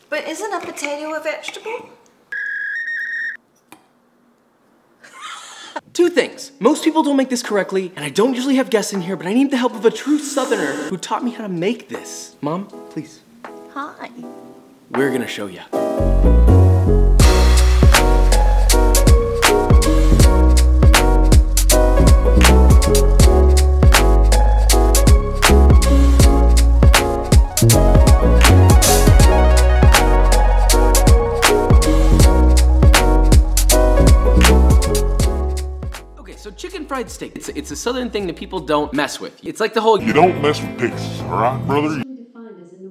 But isn't a potato a vegetable? Two things. Most people don't make this correctly, and I don't usually have guests in here, but I need the help of a true Southerner who taught me how to make this. Mom, please. Hi. We're gonna show you. So chicken fried steak, it's a Southern thing that people don't mess with. It's like the whole you don't mess with pigs, all right, brother?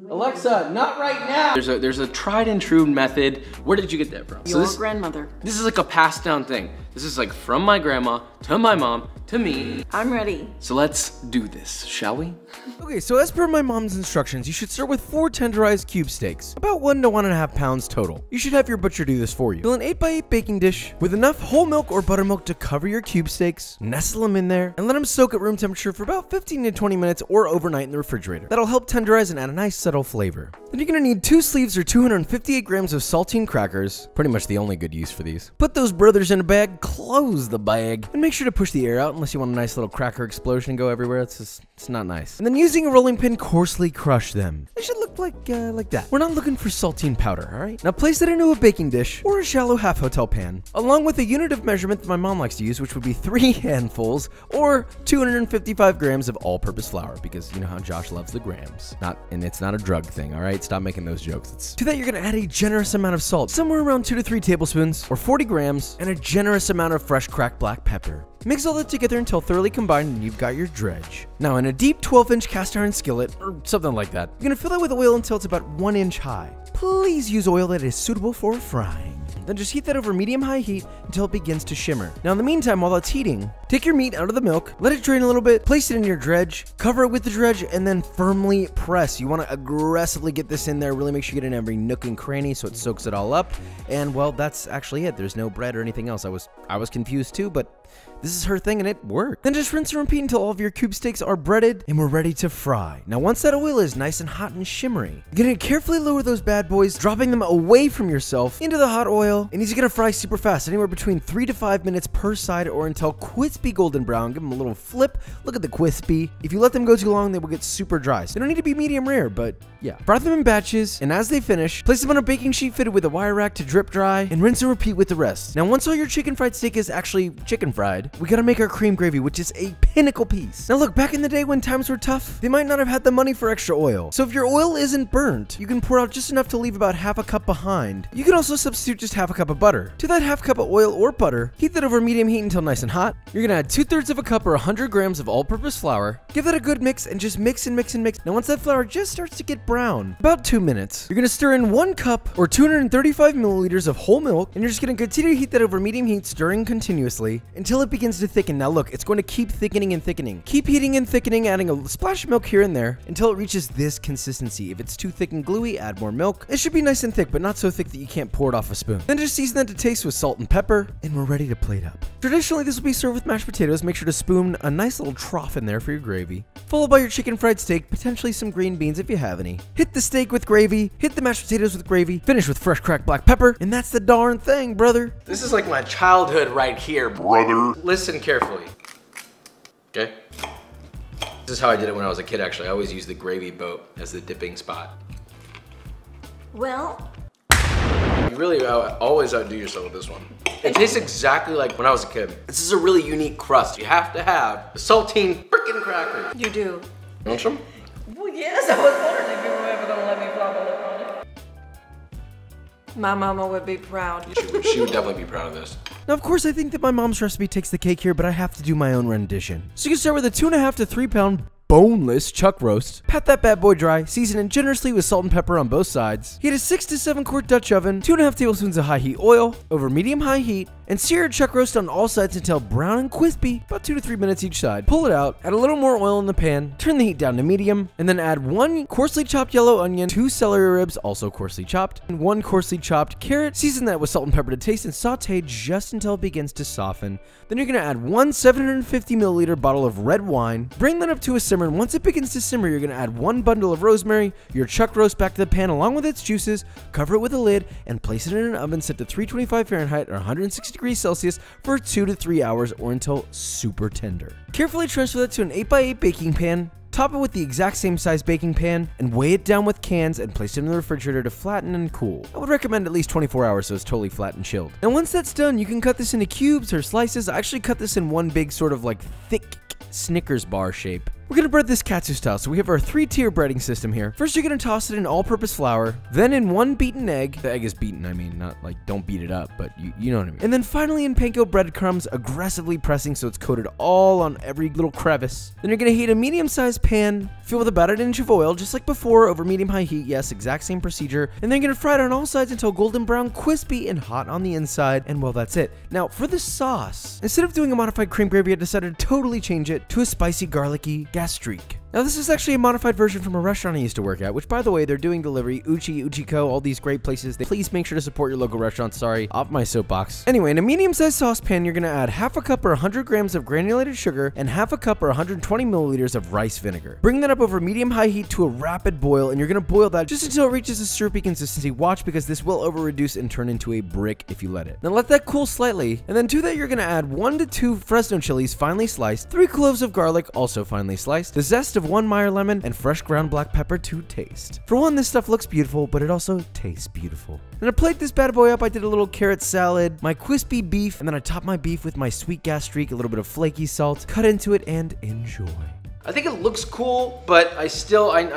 Alexa, not right now. There's a tried and true method. Where did you get that from? Your grandmother. This is like a passed down thing. This is like from my grandma to my mom to me. I'm ready. So let's do this, shall we? Okay, so as per my mom's instructions, you should start with 4 tenderized cube steaks, about 1 to 1.5 pounds total. You should have your butcher do this for you. Fill an 8x8 baking dish with enough whole milk or buttermilk to cover your cube steaks, nestle them in there, and let them soak at room temperature for about 15 to 20 minutes or overnight in the refrigerator. That'll help tenderize and add a nice subtle flavor. Then you're gonna need 2 sleeves or 258 grams of saltine crackers, pretty much the only good use for these. Put those brothers in a bag, close the bag, and make sure to push the air out unless you want a nice little cracker explosion go everywhere. It's not nice. And then using a rolling pin, coarsely crush them. They should look like that. We're not looking for saltine powder, all right? Now place it into a baking dish or a shallow half hotel pan, along with a unit of measurement that my mom likes to use, which would be 3 handfuls or 255 grams of all-purpose flour, because you know how Josh loves the grams. And it's not a drug thing, all right? Stop making those jokes. To that, you're gonna add a generous amount of salt, somewhere around 2 to 3 tablespoons or 40 grams, and a generous amount of fresh cracked black pepper. Mix all that together until thoroughly combined and you've got your dredge. Now in a deep 12-inch cast iron skillet, or something like that, you're gonna fill that with oil until it's about 1 inch high. Please use oil that is suitable for frying. Then just heat that over medium-high heat until it begins to shimmer. Now in the meantime, while that's heating, take your meat out of the milk, let it drain a little bit, place it in your dredge, cover it with the dredge, and then firmly press. You want to aggressively get this in there, really make sure you get in every nook and cranny so it soaks it all up. And well, that's actually it. There's no bread or anything else. I was confused too, but this is her thing and it worked. Then just rinse and repeat until all of your cube steaks are breaded and we're ready to fry. Now once that oil is nice and hot and shimmery, you're gonna carefully lower those bad boys, dropping them away from yourself into the hot oil, and these are gonna fry super fast, anywhere between 3 to 5 minutes per side or until crispy golden brown. Give them a little flip. Look at the crispy. If you let them go too long, they will get super dry. So they don't need to be medium rare, but yeah. Fry them in batches, and as they finish, place them on a baking sheet fitted with a wire rack to drip dry, and rinse and repeat with the rest. Now once all your chicken fried steak is actually chicken fried, we gotta make our cream gravy, which is a pinnacle piece. Now look, back in the day when times were tough, they might not have had the money for extra oil. So if your oil isn't burnt, you can pour out just enough to leave about half a cup behind. You can also substitute just half a cup of butter. To that half cup of oil or butter, heat that over medium heat until nice and hot. You're gonna add 2/3 of a cup or 100 grams of all-purpose flour. Give that a good mix and just mix and mix and mix. Now once that flour just starts to get brown, about 2 minutes, you're gonna stir in 1 cup or 235 milliliters of whole milk, and you're just gonna continue to heat that over medium heat, stirring continuously until it begins to thicken. Now look, it's going to keep thickening and thickening. Keep heating and thickening, adding a splash of milk here and there until it reaches this consistency. If it's too thick and gluey, add more milk. It should be nice and thick, but not so thick that you can't pour it off a spoon. Then just season that to taste with salt and pepper, and we're ready to plate up. Traditionally, this will be served with mashed potatoes. Make sure to spoon a nice little trough in there for your gravy, followed by your chicken fried steak, potentially some green beans if you have any. Hit the steak with gravy, hit the mashed potatoes with gravy, finish with fresh cracked black pepper, and that's the darn thing, brother. This is like my childhood right here, Brother. Listen carefully. Okay? This is how I did it when I was a kid, actually. I always used the gravy boat as the dipping spot. Well, You really always outdo yourself with this one. It tastes exactly like when I was a kid. This is a really unique crust. You have to have the saltine frickin' crackers. you do. You want some? Well, yes, I was wondering if you were ever gonna let me flop a lip on it. My mama would be proud. She would definitely be proud of this. Now, of course, I think that my mom's recipe takes the cake here, but I have to do my own rendition. So you can start with a 2.5 to 3 pound boneless chuck roast. Pat that bad boy dry, season it generously with salt and pepper on both sides. Heat a 6 to 7 quart Dutch oven, 2.5 tablespoons of high heat oil over medium high heat, And sear your chuck roast on all sides until brown and crispy, about 2 to 3 minutes each side. Pull it out, add a little more oil in the pan, turn the heat down to medium, and then add 1 coarsely chopped yellow onion, 2 celery ribs, also coarsely chopped, and 1 coarsely chopped carrot. Season that with salt and pepper to taste and saute just until it begins to soften. Then you're gonna add 1 750 milliliter bottle of red wine. Bring that up to a simmer, and once it begins to simmer, you're gonna add 1 bundle of rosemary, your chuck roast back to the pan along with its juices, cover it with a lid, and place it in an oven set to 325 Fahrenheit or 160 degrees Celsius for 2 to 3 hours or until super tender. Carefully transfer that to an 8x8 baking pan. Top it with the exact same size baking pan and weigh it down with cans and place it in the refrigerator to flatten and cool. I would recommend at least 24 hours so it's totally flat and chilled. And once that's done, you can cut this into cubes or slices. I actually cut this in one big sort of like thick Snickers bar shape. We're gonna bread this katsu style, so we have our 3-tier breading system here. First, you're gonna toss it in all-purpose flour, then in 1 beaten egg. The egg is beaten, I mean, not like don't beat it up, but you know what I mean. And then finally in panko breadcrumbs, aggressively pressing so it's coated all on every little crevice. Then you're gonna heat a medium-sized pan, fill with about 1 inch of oil, just like before, over medium-high heat. Yes, exact same procedure. And then you're gonna fry it on all sides until golden brown, crispy, and hot on the inside. And well, that's it. Now, for the sauce, instead of doing a modified cream gravy, I decided to totally change it to a spicy, garlicky gastrique. Now this is actually a modified version from a restaurant I used to work at, which by the way, they're doing delivery, Uchiko, all these great places. Please make sure to support your local restaurants. Sorry, off my soapbox. Anyway, in a medium-sized saucepan, you're gonna add half a cup or 100 grams of granulated sugar and half a cup or 120 milliliters of rice vinegar. Bring that up over medium-high heat to a rapid boil, and you're gonna boil that just until it reaches a syrupy consistency. Watch, because this will over-reduce and turn into a brick if you let it. Now let that cool slightly, and then to that you're gonna add 1 to 2 Fresno chilies finely sliced, 3 cloves of garlic also finely sliced, the zest of 1 Meyer lemon, and fresh ground black pepper to taste. For one, this stuff looks beautiful, but it also tastes beautiful. And to plate this bad boy up, I did a little carrot salad, my crispy beef, and then I topped my beef with my sweet gastrique, a little bit of flaky salt, cut into it, and enjoy. I think it looks cool, but I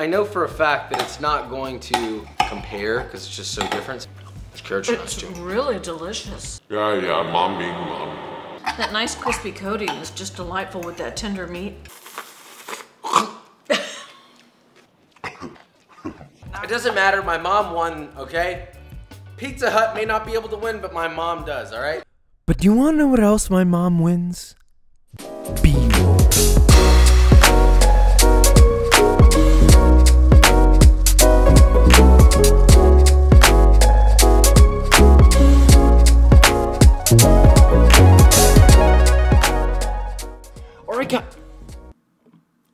know for a fact that it's not going to compare because it's just so different. It's carrots nice too. It's really delicious. Yeah, mom being mom. That nice crispy coating is just delightful with that tender meat. It doesn't matter, my mom won, okay? Pizza Hut may not be able to win, but my mom does, all right? But do you want to know what else my mom wins? B-roll. Oregon.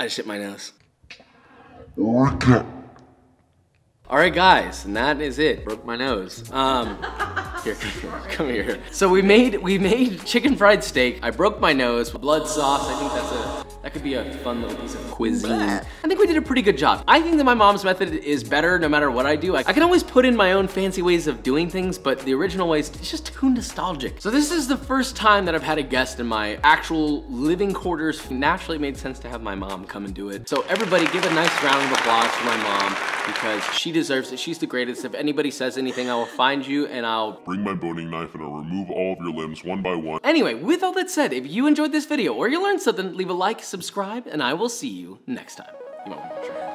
I just hit my nose. Oregon. All right, guys, and that is it. Broke my nose. Here, come here. So we made chicken fried steak. I broke my nose. Blood sauce. I think that could be a fun little piece of cuisine. I think we did a pretty good job. I think that my mom's method is better no matter what I do. I can always put in my own fancy ways of doing things, but the original ways, it's just too nostalgic. So this is the first time that I've had a guest in my actual living quarters. Naturally, it made sense to have my mom come and do it. So everybody give a nice round of applause for my mom, because she deserves it. She's the greatest. If anybody says anything, I will find you and I'll Bring my boning knife and I'll remove all of your limbs one by one. Anyway, with all that said, if you enjoyed this video or you learned something, leave a like, subscribe, and I will see you next time. You might want to make sure.